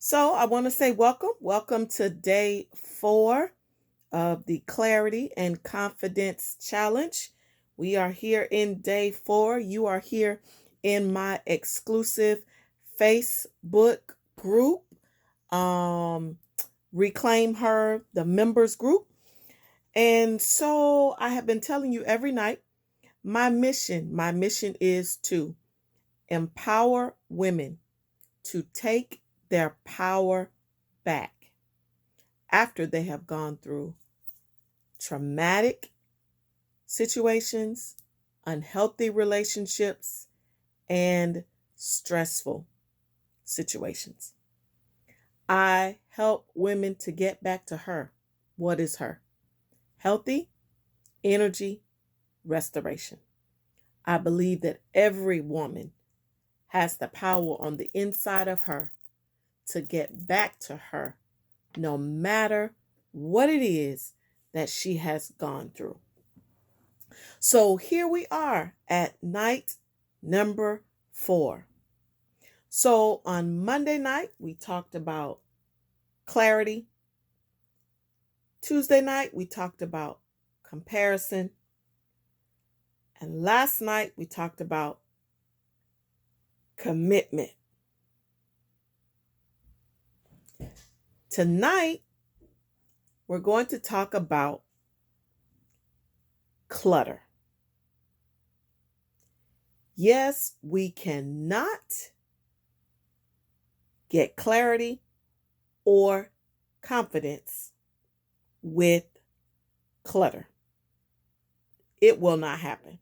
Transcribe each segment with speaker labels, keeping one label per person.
Speaker 1: So I want to say welcome. Welcome to day 4 of the Clarity and Confidence Challenge. We are here in day 4. You are here in my exclusive Facebook group, um, Reclaim Her, the members group. And so I have been telling you every night my mission is to empower women to take their power back after they have gone through traumatic situations, unhealthy relationships, and stressful situations. I help women to get back to her. What is her? Healthy energy restoration. I believe that every woman has the power on the inside of her to get back to her no matter what it is that she has gone through. So here we are at night number 4. So on Monday night, we talked about clarity. Tuesday night, we talked about comparison. And last night, we talked about commitment. Tonight, we're going to talk about clutter. Yes, we cannot get clarity or confidence with clutter. It will not happen.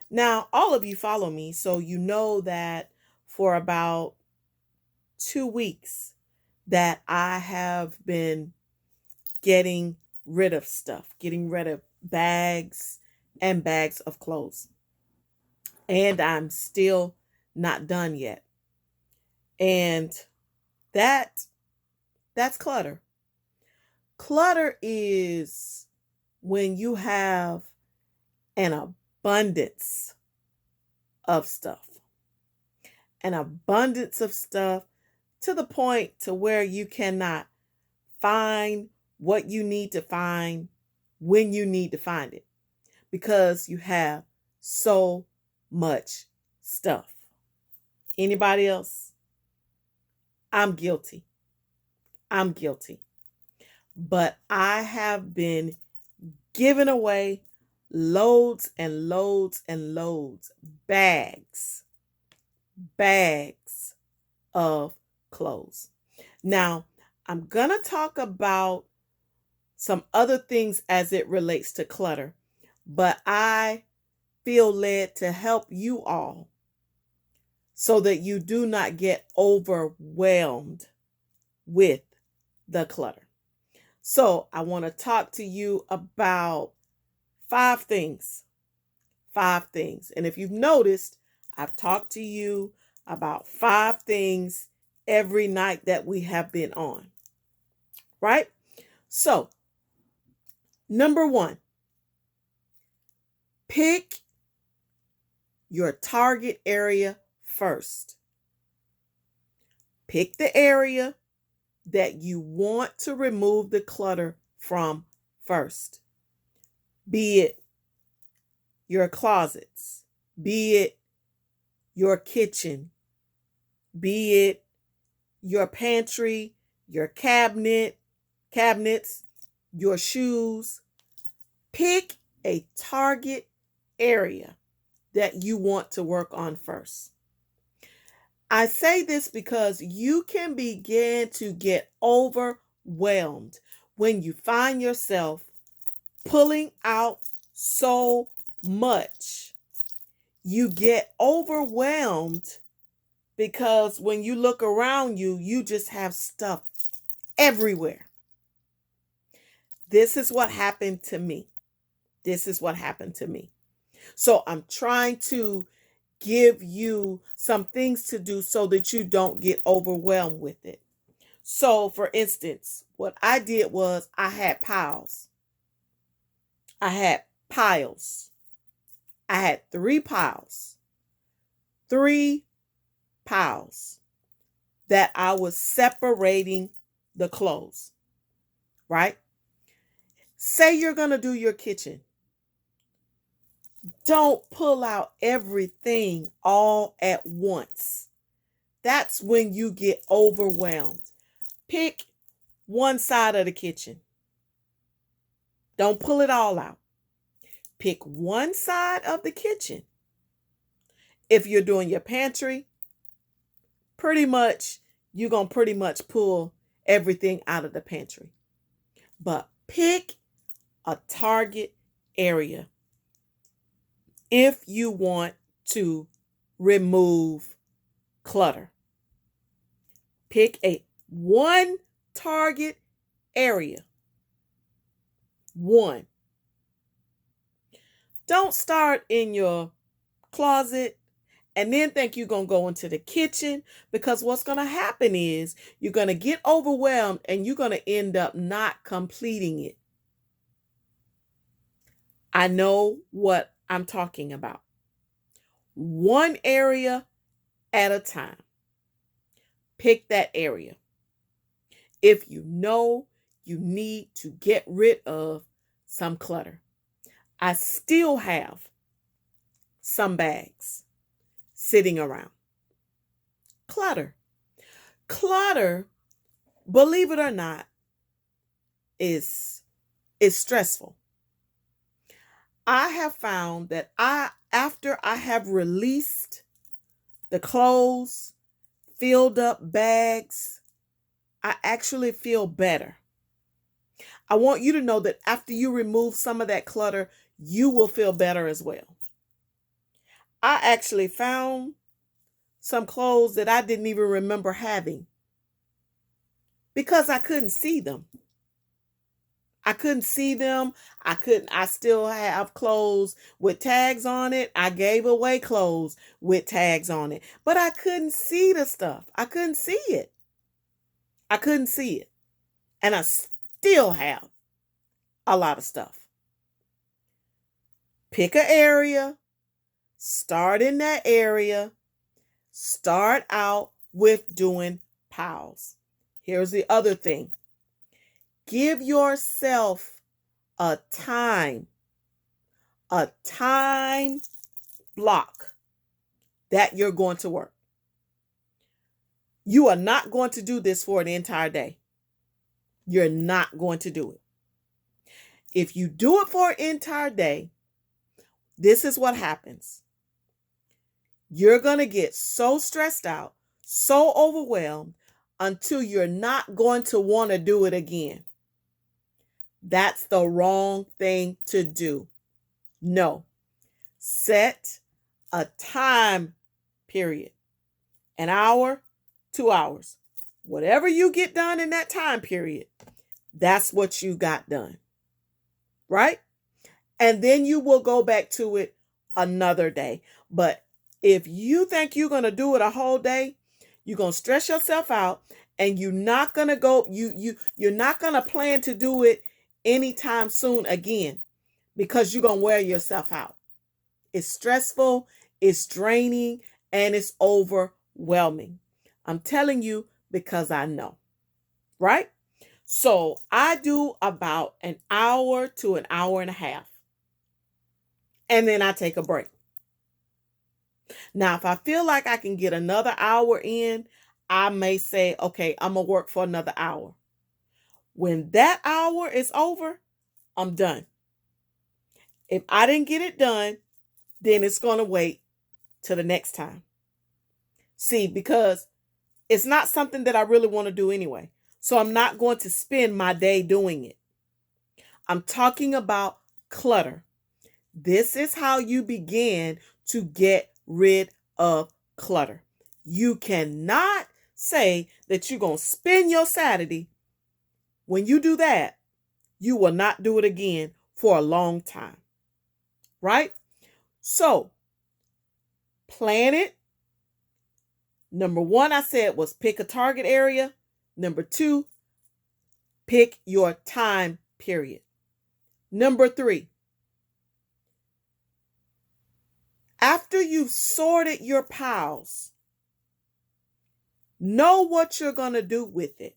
Speaker 1: Now, all of you follow me, so you know that for about 2 weeks that I have been getting rid of stuff, getting rid of bags and bags of clothes. And I'm still not done yet. And that's clutter. Clutter is when you have an abundance of stuff. An abundance of stuff to the point to where you cannot find what you need to find when you need to find it because you have so much stuff. Anybody else? I'm guilty. I'm guilty. But I have been giving away loads and loads and loads, bags of clothes. Now, I'm going to talk about some other things as it relates to clutter, but I feel led to help you all so that you do not get overwhelmed with the clutter. So, I want to talk to you about 5 things. 5 things. And if you've noticed, I've talked to you about 5 things every night that we have been on. Right? So, number 1, pick your target area first. Pick the area that you want to remove the clutter from first. Be it your closets, be it your kitchen, be it your pantry, your cabinets, your shoes. Pick a target area that you want to work on first. I say this because you can begin to get overwhelmed when you find yourself pulling out so much. You get overwhelmed because when you look around you, you just have stuff everywhere. This is what happened to me. This is what happened to me. So I'm trying to give you some things to do so that you don't get overwhelmed with it. So, for instance, what I did was I had piles. I had piles. I had 3 piles. 3 piles. that I was separating the clothes, right? Say you're going to do your kitchen. Don't pull out everything all at once. That's when you get overwhelmed. Pick one side of the kitchen. Don't pull it all out. Pick one side of the kitchen. If you're doing your pantry, you're going to pretty much pull everything out of the pantry. But pick a target area if you want to remove clutter. Pick one target area. One. Don't start in your closet and then think you're going to go into the kitchen, because what's going to happen is you're going to get overwhelmed and you're going to end up not completing it. I know what I'm talking about. One area at a time. Pick that area. If you know you need to get rid of some clutter. I still have some bags sitting around. Clutter, believe it or not, is stressful. I have found that after I have released the clothes, filled up bags, I actually feel better. I want you to know that after you remove some of that clutter, you will feel better as well. I actually found some clothes that I didn't even remember having because I couldn't see them. I still have clothes with tags on it. I gave away clothes with tags on it, but I couldn't see the stuff. I couldn't see it. And I still have a lot of stuff. Pick an area, start in that area, start out with doing piles. Here's the other thing. Give yourself a time block that you're going to work. You are not going to do this for the entire day. You're not going to do it. If you do it for an entire day, this is what happens. You're going to get so stressed out, so overwhelmed, until you're not going to want to do it again. That's the wrong thing to do. No. Set a time period. An hour, 2 hours. Whatever you get done in that time period, that's what you got done. Right? And then you will go back to it another day. But if you think you're going to do it a whole day, you're going to stress yourself out, and you're not going to go, you're not going to plan to do it anytime soon again, because you're going to wear yourself out. It's stressful, it's draining, and it's overwhelming. I'm telling you because I know, right? So I do about an hour to an hour and a half. And then I take a break. Now, if I feel like I can get another hour in, I may say, okay, I'm going to work for another hour. When that hour is over, I'm done. If I didn't get it done, then it's going to wait till the next time. See, because it's not something that I really want to do anyway. So I'm not going to spend my day doing it. I'm talking about clutter. This is how you begin to get rid of clutter. You cannot say that you're going to spend your Saturday. When you do that, you will not do it again for a long time. Right? So, plan it. Number 1, I said, was pick a target area. Number 2, pick your time period. Number 3, after you've sorted your piles, Know what you're going to do with it.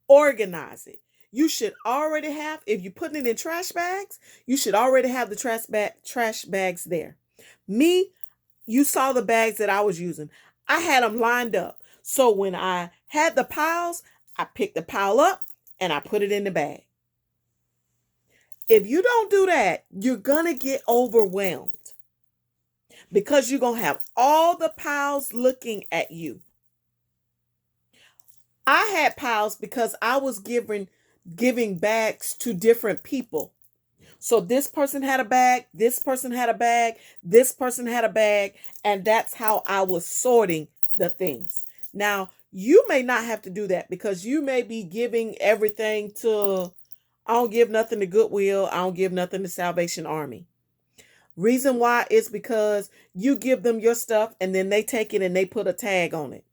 Speaker 1: Organize it. You should already have, if you're putting it in trash bags, you should already have the trash bags there. Me, you saw the bags that I was using. I had them lined up. So when I had the piles, I picked the pile up and I put it in the bag. If you don't do that, you're going to get overwhelmed because you're going to have all the piles looking at you. I had piles because I was giving bags to different people. So this person had a bag, this person had a bag, this person had a bag, and that's how I was sorting the things. Now, you may not have to do that because you may be giving everything to, I don't give nothing to Goodwill, I don't give nothing to Salvation Army. Reason why is because you give them your stuff and then they take it and they put a tag on it.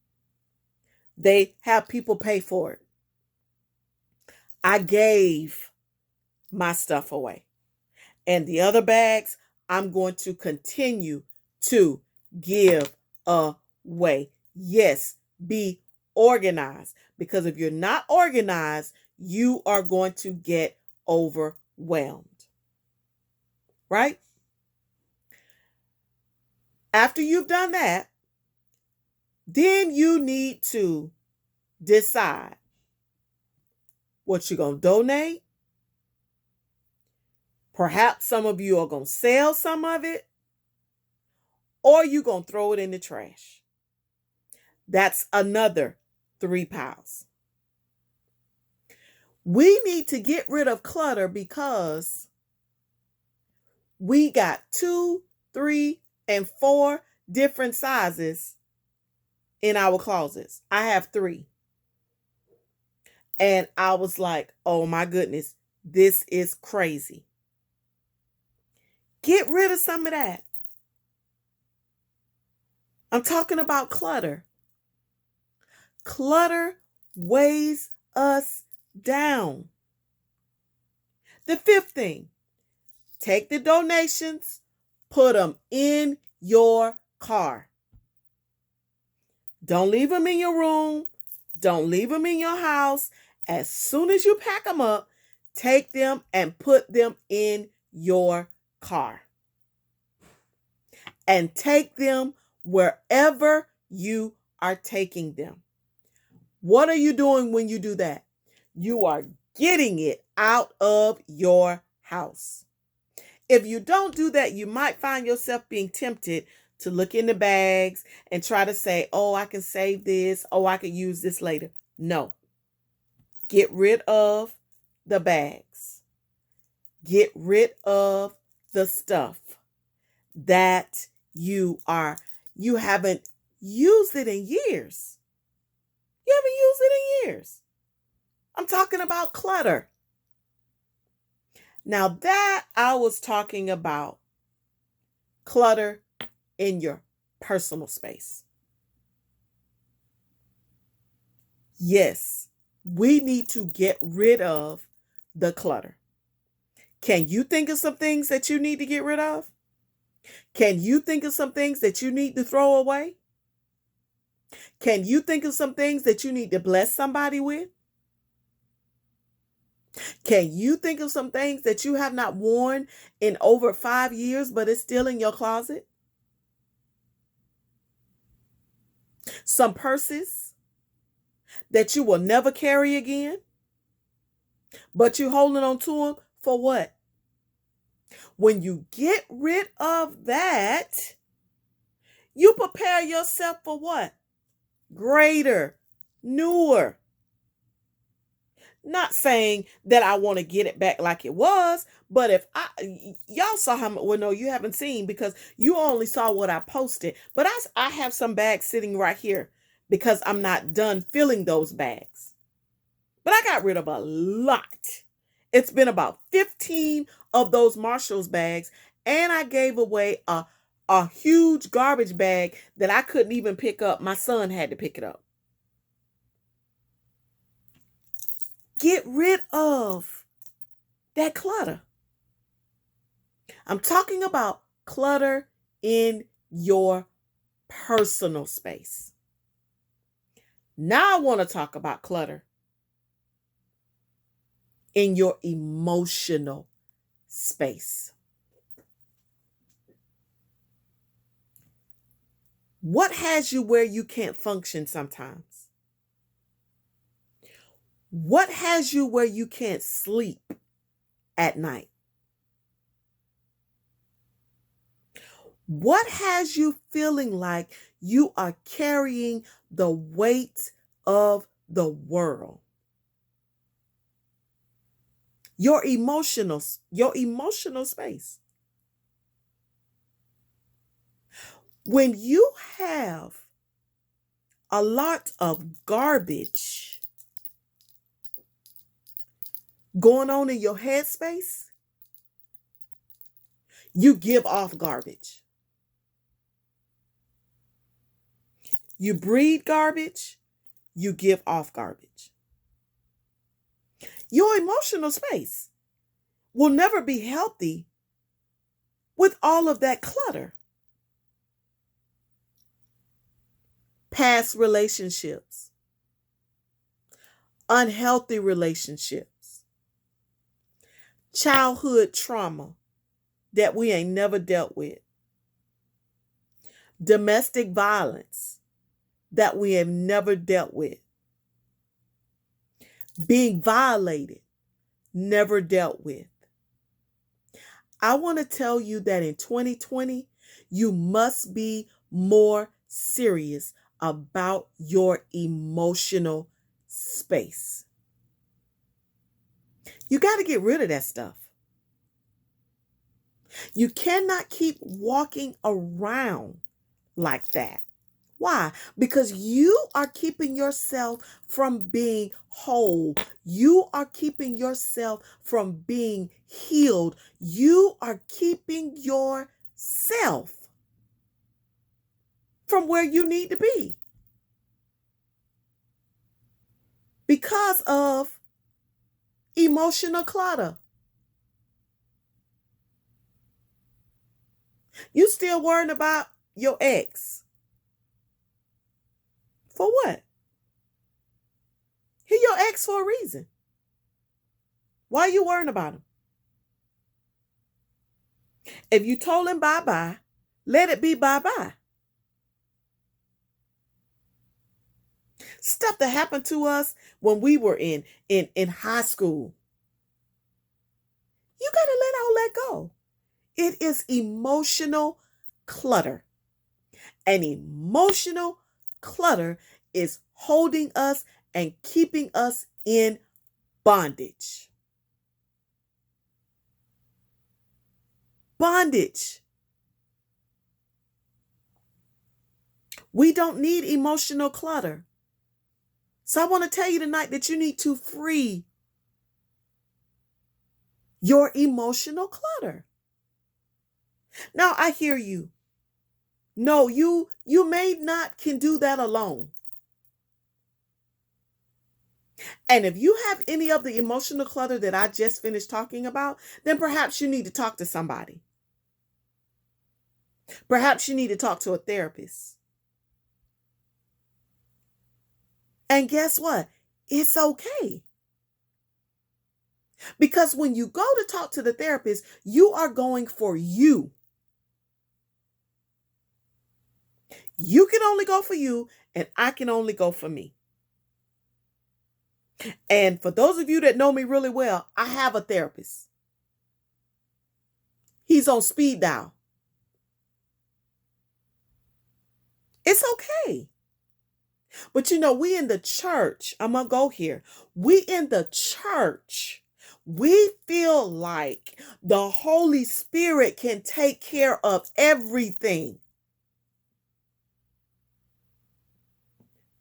Speaker 1: They have people pay for it. I gave my stuff away. And the other bags, I'm going to continue to give away. Yes, be organized. Because if you're not organized, you are going to get overwhelmed. Right? After you've done that, then you need to decide what you're going to donate. Perhaps some of you are going to sell some of it, or you're going to throw it in the trash. That's another 3 piles. We need to get rid of clutter because we got 2, 3, and 4 different sizes in our closets. I have 3. And I was like, oh my goodness, this is crazy. Get rid of some of that. I'm talking about clutter. Clutter weighs us down. The 5th thing, take the donations, put them in your car. Don't leave them in your room. Don't leave them in your house. As soon as you pack them up, take them and put them in your car. And take them wherever you are taking them. What are you doing when you do that? You are getting it out of your house. If you don't do that, you might find yourself being tempted to look in the bags and try to say, oh, I can save this. Oh, I can use this later. No. Get rid of the bags. Get rid of the stuff that you haven't used it in years. You haven't used it in years. I'm talking about clutter. Now that I was talking about clutter in your personal space. Yes, we need to get rid of the clutter. Can you think of some things that you need to get rid of? Can you think of some things that you need to throw away? Can you think of some things that you need to bless somebody with? Can you think of some things that you have not worn in over 5 years, but it's still in your closet? Some purses that you will never carry again, but you're holding on to them for what? When you get rid of that, you prepare yourself for what? Greater, newer. Not saying that I want to get it back like it was, but if y'all saw how much, well, no, you haven't seen because you only saw what I posted. But I have some bags sitting right here because I'm not done filling those bags. But I got rid of a lot. It's been about 15 of those Marshalls bags, and I gave away a huge garbage bag that I couldn't even pick up. My son had to pick it up. Get rid of that clutter. I'm talking about clutter in your personal space. Now I want to talk about clutter in your emotional space. What has you where you can't function sometimes? What has you where you can't sleep at night? What has you feeling like you are carrying the weight of the world? Your emotional space. When you have a lot of garbage going on in your headspace, you give off garbage. You breathe garbage, you give off garbage. Your emotional space will never be healthy with all of that clutter. Past relationships, unhealthy relationships, childhood trauma that we ain't never dealt with, domestic violence that we have never dealt with, being violated, never dealt with. I want to tell you that in 2020, you must be more serious about your emotional space. You got to get rid of that stuff. You cannot keep walking around like that. Why? Because you are keeping yourself from being whole. You are keeping yourself from being healed. You are keeping yourself from where you need to be because of emotional clutter. You still worrying about your ex. For what? He your ex for a reason. Why are you worrying about him? If you told him bye-bye, let it be bye-bye. Stuff that happened to us when we were in high school. You got to let all that go. It is emotional clutter. And emotional clutter is holding us and keeping us in bondage. Bondage. We don't need emotional clutter. So I want to tell you tonight that you need to free your emotional clutter. Now I hear you. No, you may not can do that alone. And if you have any of the emotional clutter that I just finished talking about, then perhaps you need to talk to somebody. Perhaps you need to talk to a therapist. And guess what? It's okay. Because when you go to talk to the therapist, you are going for you. You can only go for you, and I can only go for me. And for those of you that know me really well, I have a therapist. He's on speed dial. It's okay. But we in the church, I'm going to go here. We in the church, we feel like the Holy Spirit can take care of everything.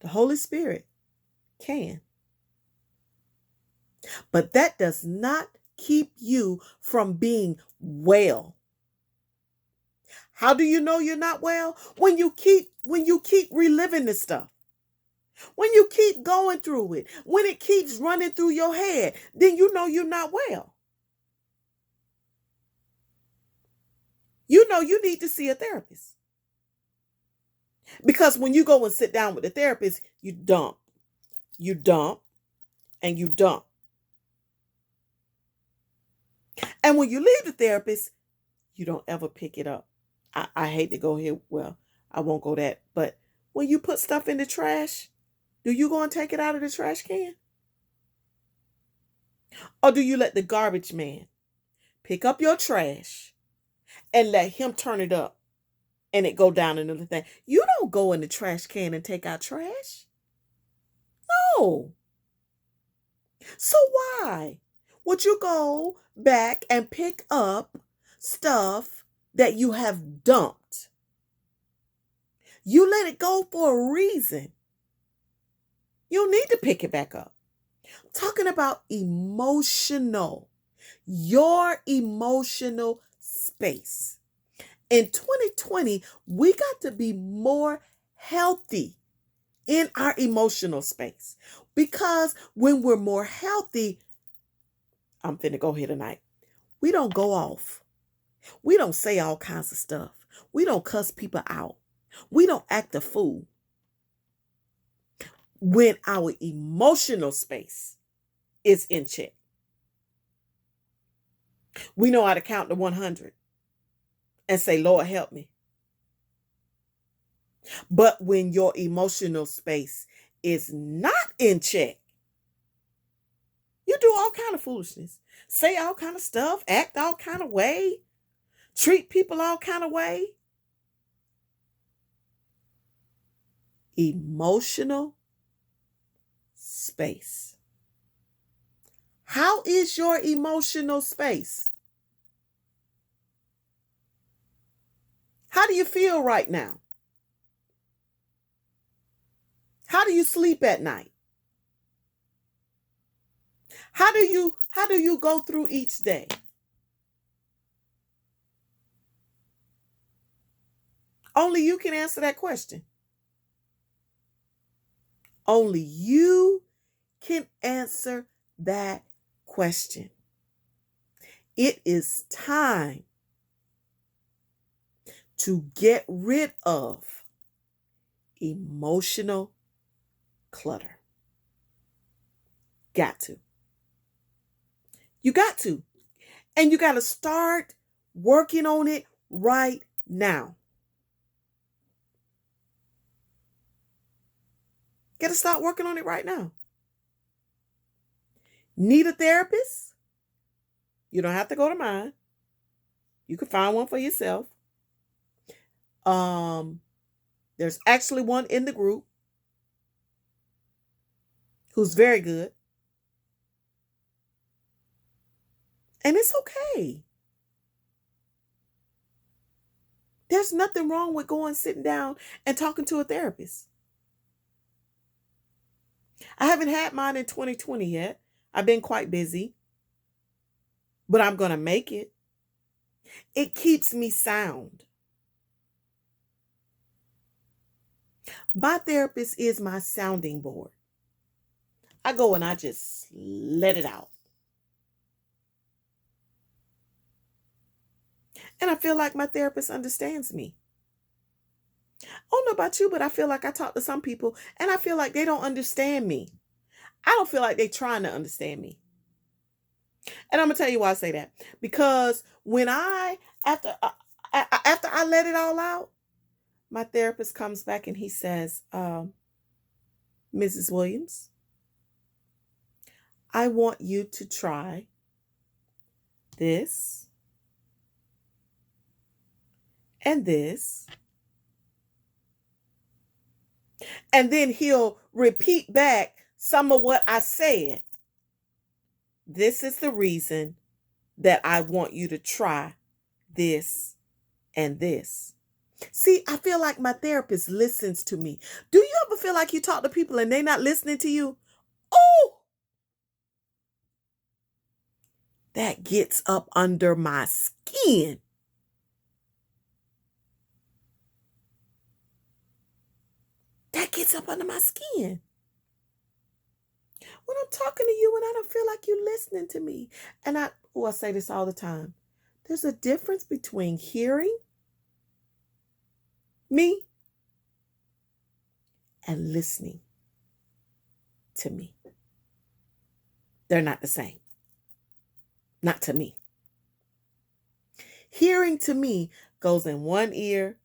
Speaker 1: The Holy Spirit can. But that does not keep you from being well. How do you know you're not well? When you keep reliving this stuff. When you keep going through it, when it keeps running through your head, then you know you're not well. You know you need to see a therapist. Because when you go and sit down with the therapist, you dump You dump and you dump. And when you leave the therapist, you don't ever pick it up. I hate to go here. Well, I won't go that. But when you put stuff in the trash, do you go and take it out of the trash can? Or do you let the garbage man pick up your trash and let him turn it up and it go down into the thing? You don't go in the trash can and take out trash. No. So why would you go back and pick up stuff that you have dumped? You let it go for a reason. You don't need to pick it back up. Talking about emotional, your emotional space. In 2020, we got to be more healthy in our emotional space, because when we're more healthy, I'm finna go here tonight. We don't go off. We don't say all kinds of stuff. We don't cuss people out. We don't act a fool. When our emotional space is in check, we know how to count to 100 and say, Lord, help me. But when your emotional space is not in check, you do all kind of foolishness, say all kind of stuff, act all kind of way, treat people all kind of way. Emotional space. How is your emotional space? How do you feel right now? How do you sleep at night? How do you go through each day? Only you can answer that question. Only you can answer that question. It is time to get rid of emotional clutter. Got to. You got to. And you got to start working on it right now. Got to start working on it right now. Need a therapist? You don't have to go to mine. You can find one for yourself. There's actually one in the group who's very good. And it's okay. There's nothing wrong with going, sitting down and talking to a therapist. I haven't had mine in 2020 yet. I've been quite busy, but I'm going to make it. It keeps me sound. My therapist is my sounding board. I go and I just let it out. And I feel like my therapist understands me. I don't know about you, but I feel like I talk to some people and I feel like they don't understand me. I don't feel like they're trying to understand me. And I'm going to tell you why I say that. Because when after I let it all out, my therapist comes back and he says, Mrs. Williams, I want you to try this and this. And then he'll repeat back some of what I said. This is the reason that I want you to try this and this. See, I feel like my therapist listens to me. Do you ever feel like you talk to people and they're not listening to you? Oh, that gets up under my skin. That gets up under my skin. When I'm talking to you and I don't feel like you're listening to me. And I say this all the time. There's a difference between hearing me and listening to me. They're not the same. Not to me. Hearing to me goes in one ear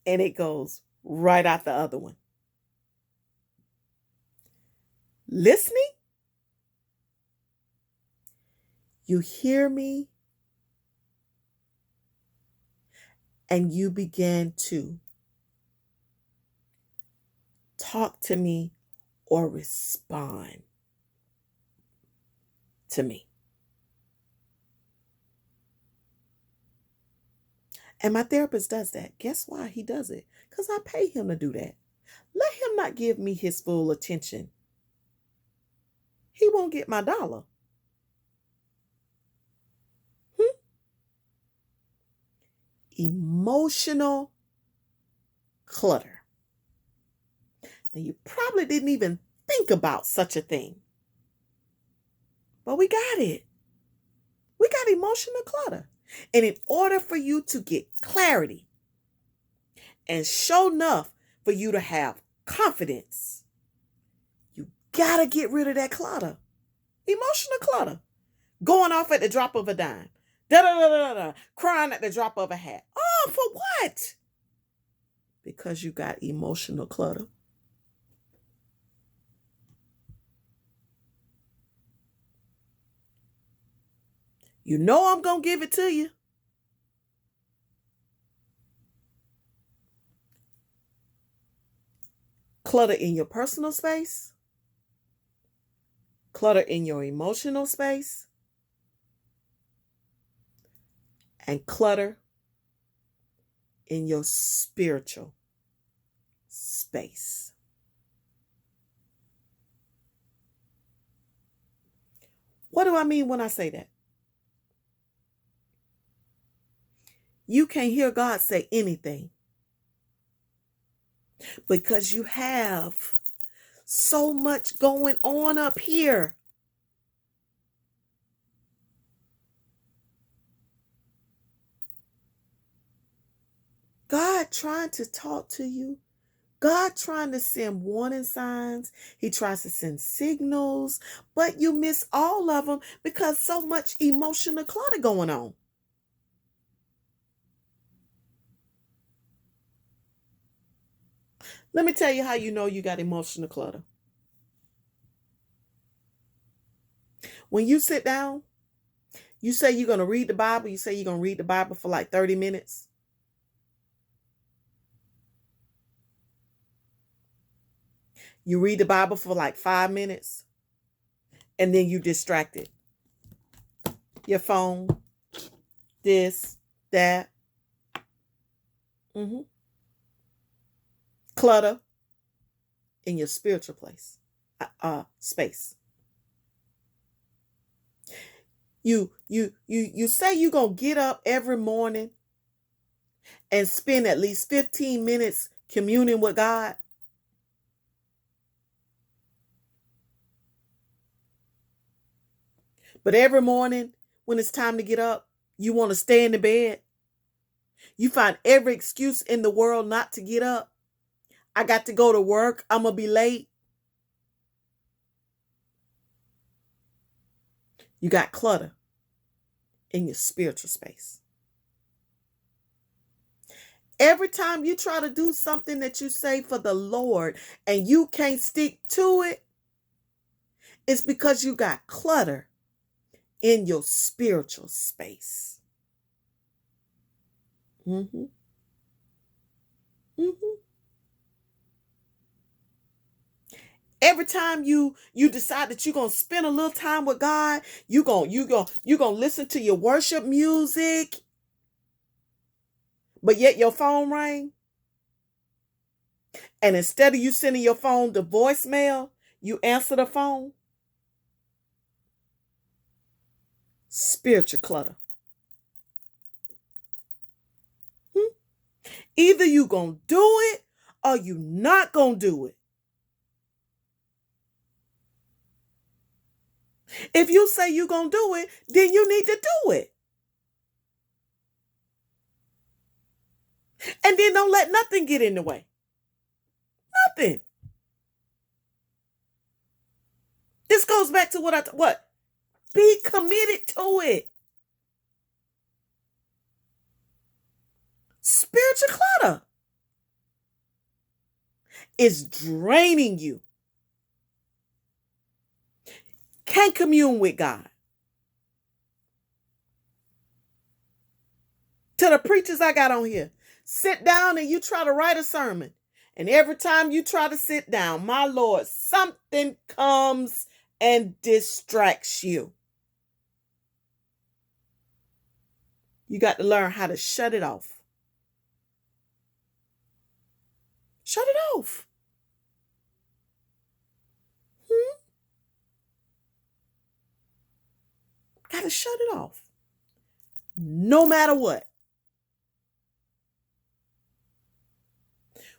Speaker 1: and it goes right out the other one. Listening, you hear me and you begin to talk to me or respond to me. And my therapist does that. Guess why he does it? Because I pay him to do that. Let him not give me his full attention. He won't get my dollar. Emotional clutter. Now, you probably didn't even think about such a thing. But we got it. We got emotional clutter. And in order for you to get clarity and show enough for you to have confidence, you got to get rid of that clutter. Emotional clutter. Going off at the drop of a dime. Da-da-da-da-da. Crying at the drop of a hat. Oh, for what? Because you got emotional clutter. You know I'm going to give it to you. Clutter in your personal space. Clutter in your emotional space. And clutter in your spiritual space. What do I mean when I say that? You can't hear God say anything because you have so much going on up here. God trying to talk to you. God trying to send warning signs. He tries to send signals, but you miss all of them because so much emotional clutter going on. Let me tell you how you know you got emotional clutter. When you sit down, you say you're going to read the Bible. You say you're going to read the Bible for like 30 minutes. You read the Bible for like 5 minutes. And then you distracted. Your phone, this, that. Clutter in your spiritual place, space. You say you're going to get up every morning and spend at least 15 minutes communing with God. But every morning when it's time to get up, you want to stay in the bed. You find every excuse in the world not to get up. I got to go to work. I'm going to be late. You got clutter in your spiritual space. Every time you try to do something that you say for the Lord and you can't stick to it, it's because you got clutter in your spiritual space. Every time you decide that you're going to spend a little time with God, you're going to listen to your worship music, but yet your phone rang. And instead of you sending your phone to voicemail, you answer the phone. Spiritual clutter. Either you going to do it or you not going to do it. If you say you're going to do it, then you need to do it. And then don't let nothing get in the way. Nothing. goes back to what? Be committed to it. Spiritual clutter is draining you. Can't commune with God. To the preachers I got on here, sit down and you try to write a sermon. And every time you try to sit down, my Lord, something comes and distracts you. You got to learn how to shut it off. Shut it off. Got to shut it off. No matter what.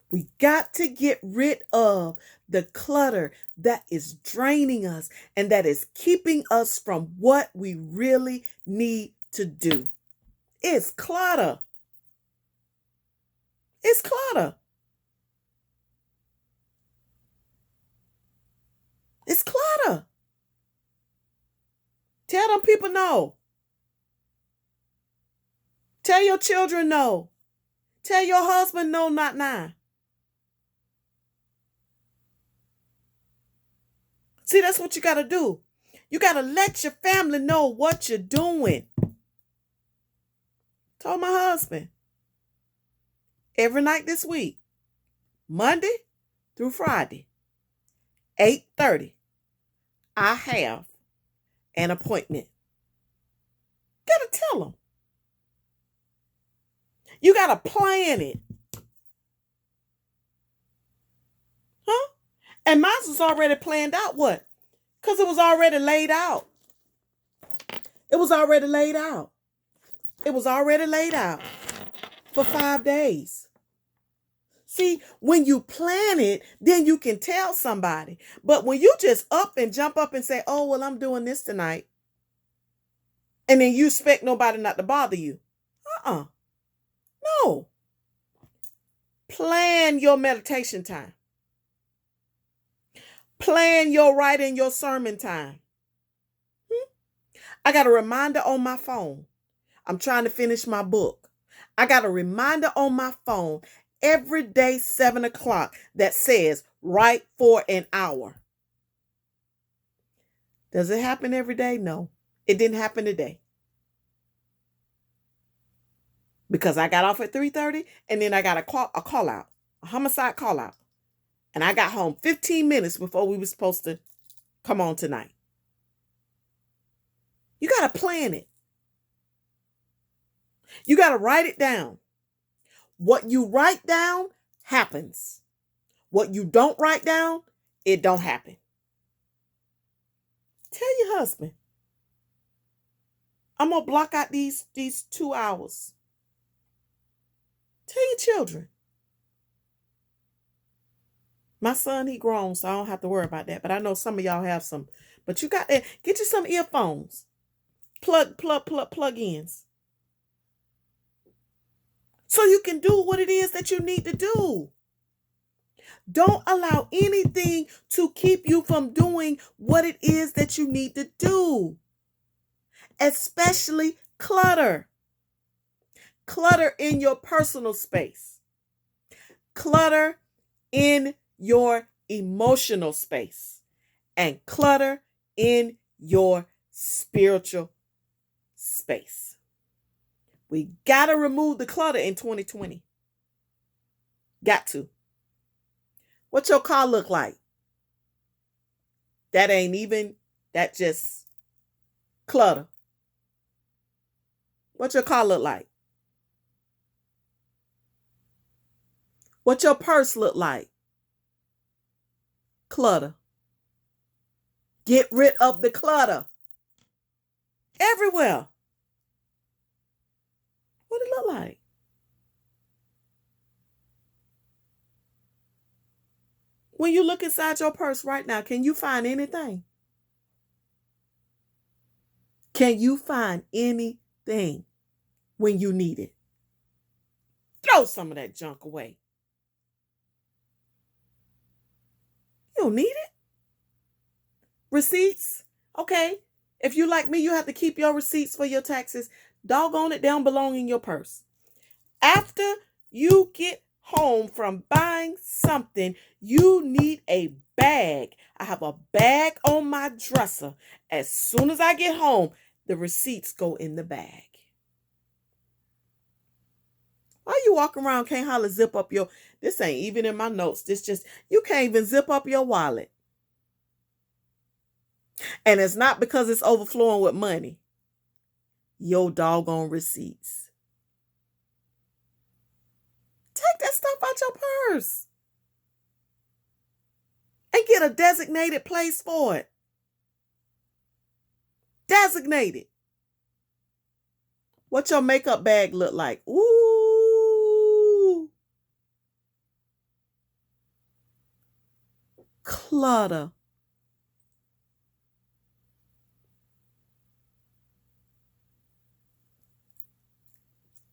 Speaker 1: We got to get rid of the clutter that is draining us and that is keeping us from what we really need to do. It's clutter. It's clutter. It's clutter. Tell them people no. Tell your children no. Tell your husband no, not now. See, that's what you got to do. You got to let your family know what you're doing. Told my husband, every night this week, Monday through Friday, 8:30, I have an appointment. Got to tell them. You got to plan it. Huh? And mine was already planned out. What? Because it was already laid out. It was already laid out. It was already laid out for 5 days. See, when you plan it, then you can tell somebody. But when you just up and jump up and say, oh, well, I'm doing this tonight. And then you expect nobody not to bother you. No. Plan your meditation time. Plan your writing your sermon time. I got a reminder on my phone. I'm trying to finish my book. I got a reminder on my phone every day, 7 o'clock, that says write for an hour. Does it happen every day? No, it didn't happen today. Because I got off at 3:30 and then I got a call out, a homicide call out. And I got home 15 minutes before we were supposed to come on tonight. You got to plan it. You got to write it down. What you write down happens. What you don't write down, it don't happen. Tell your husband, I'm going to block out these 2 hours. Tell your children. My son, he grown, so I don't have to worry about that. But I know some of y'all have some. But you got to get you some earphones. Plug-ins. So you can do what it is that you need to do. Don't allow anything to keep you from doing what it is that you need to do. Especially clutter. Clutter in your personal space. Clutter in your emotional space. And clutter in your spiritual space. We got to remove the clutter in 2020. Got to. What your car look like? That just clutter. What your car look like? What your purse look like? Clutter. Get rid of the clutter. Everywhere. What it look like? When you look inside your purse right now, can you find anything? Can you find anything when you need it? Throw some of that junk away. You don't need it. Receipts? Okay. If you like me, you have to keep your receipts for your taxes. Doggone it, they don't belong in your purse. After you get home from buying something, you need a bag. I have a bag on my dresser. As soon as I get home, the receipts go in the bag. Why you walk around can't hardly zip up your, this ain't even in my notes. This just, you can't even zip up your wallet. And it's not because it's overflowing with money. Your doggone receipts. Take that stuff out your purse. And get a designated place for it. Designated. What your makeup bag look like? Ooh. Clutter.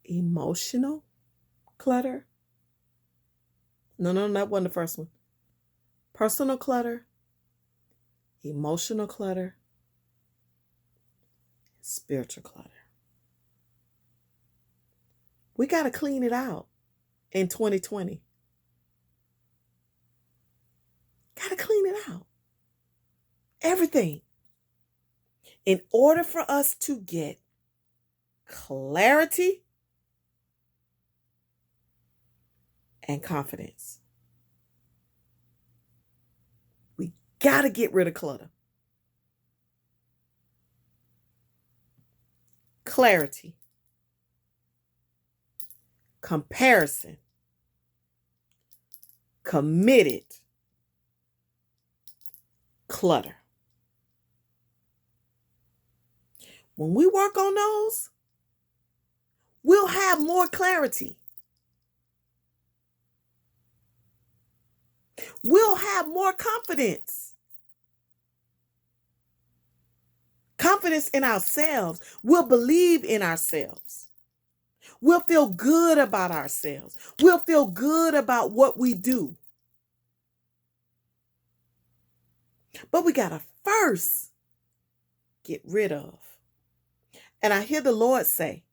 Speaker 1: Emotional clutter. No, that wasn't the first one. Personal clutter, emotional clutter, spiritual clutter. We got to clean it out in 2020. Got to clean it out. Everything. In order for us to get clarity and confidence, we got to get rid of clutter. Clarity. Comparison. Committed. Clutter. When we work on those, we'll have more clarity. We'll have more confidence. Confidence in ourselves. We'll believe in ourselves. We'll feel good about ourselves. We'll feel good about what we do. But we got to first get rid of. And I hear the Lord say,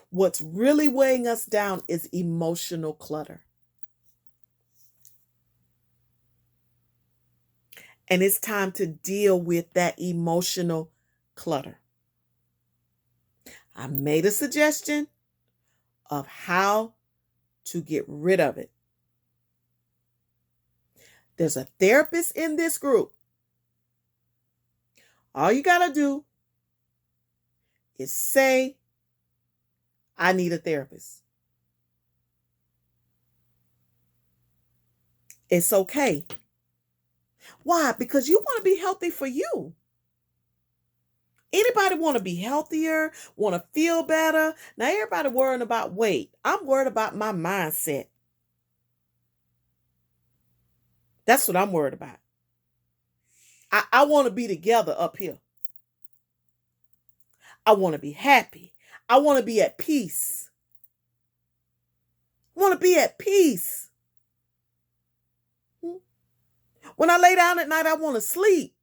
Speaker 1: what's really weighing us down is emotional clutter. And it's time to deal with that emotional clutter. I made a suggestion of how to get rid of it. There's a therapist in this group. All you got to do is say, I need a therapist. It's okay. Why? Because you want to be healthy for you. Anybody want to be healthier, want to feel better? Now, everybody worrying about weight. I'm worried about my mindset. That's what I'm worried about. I want to be together up here. I want to be happy. I want to be at peace. I want to be at peace. When I lay down at night, I want to sleep.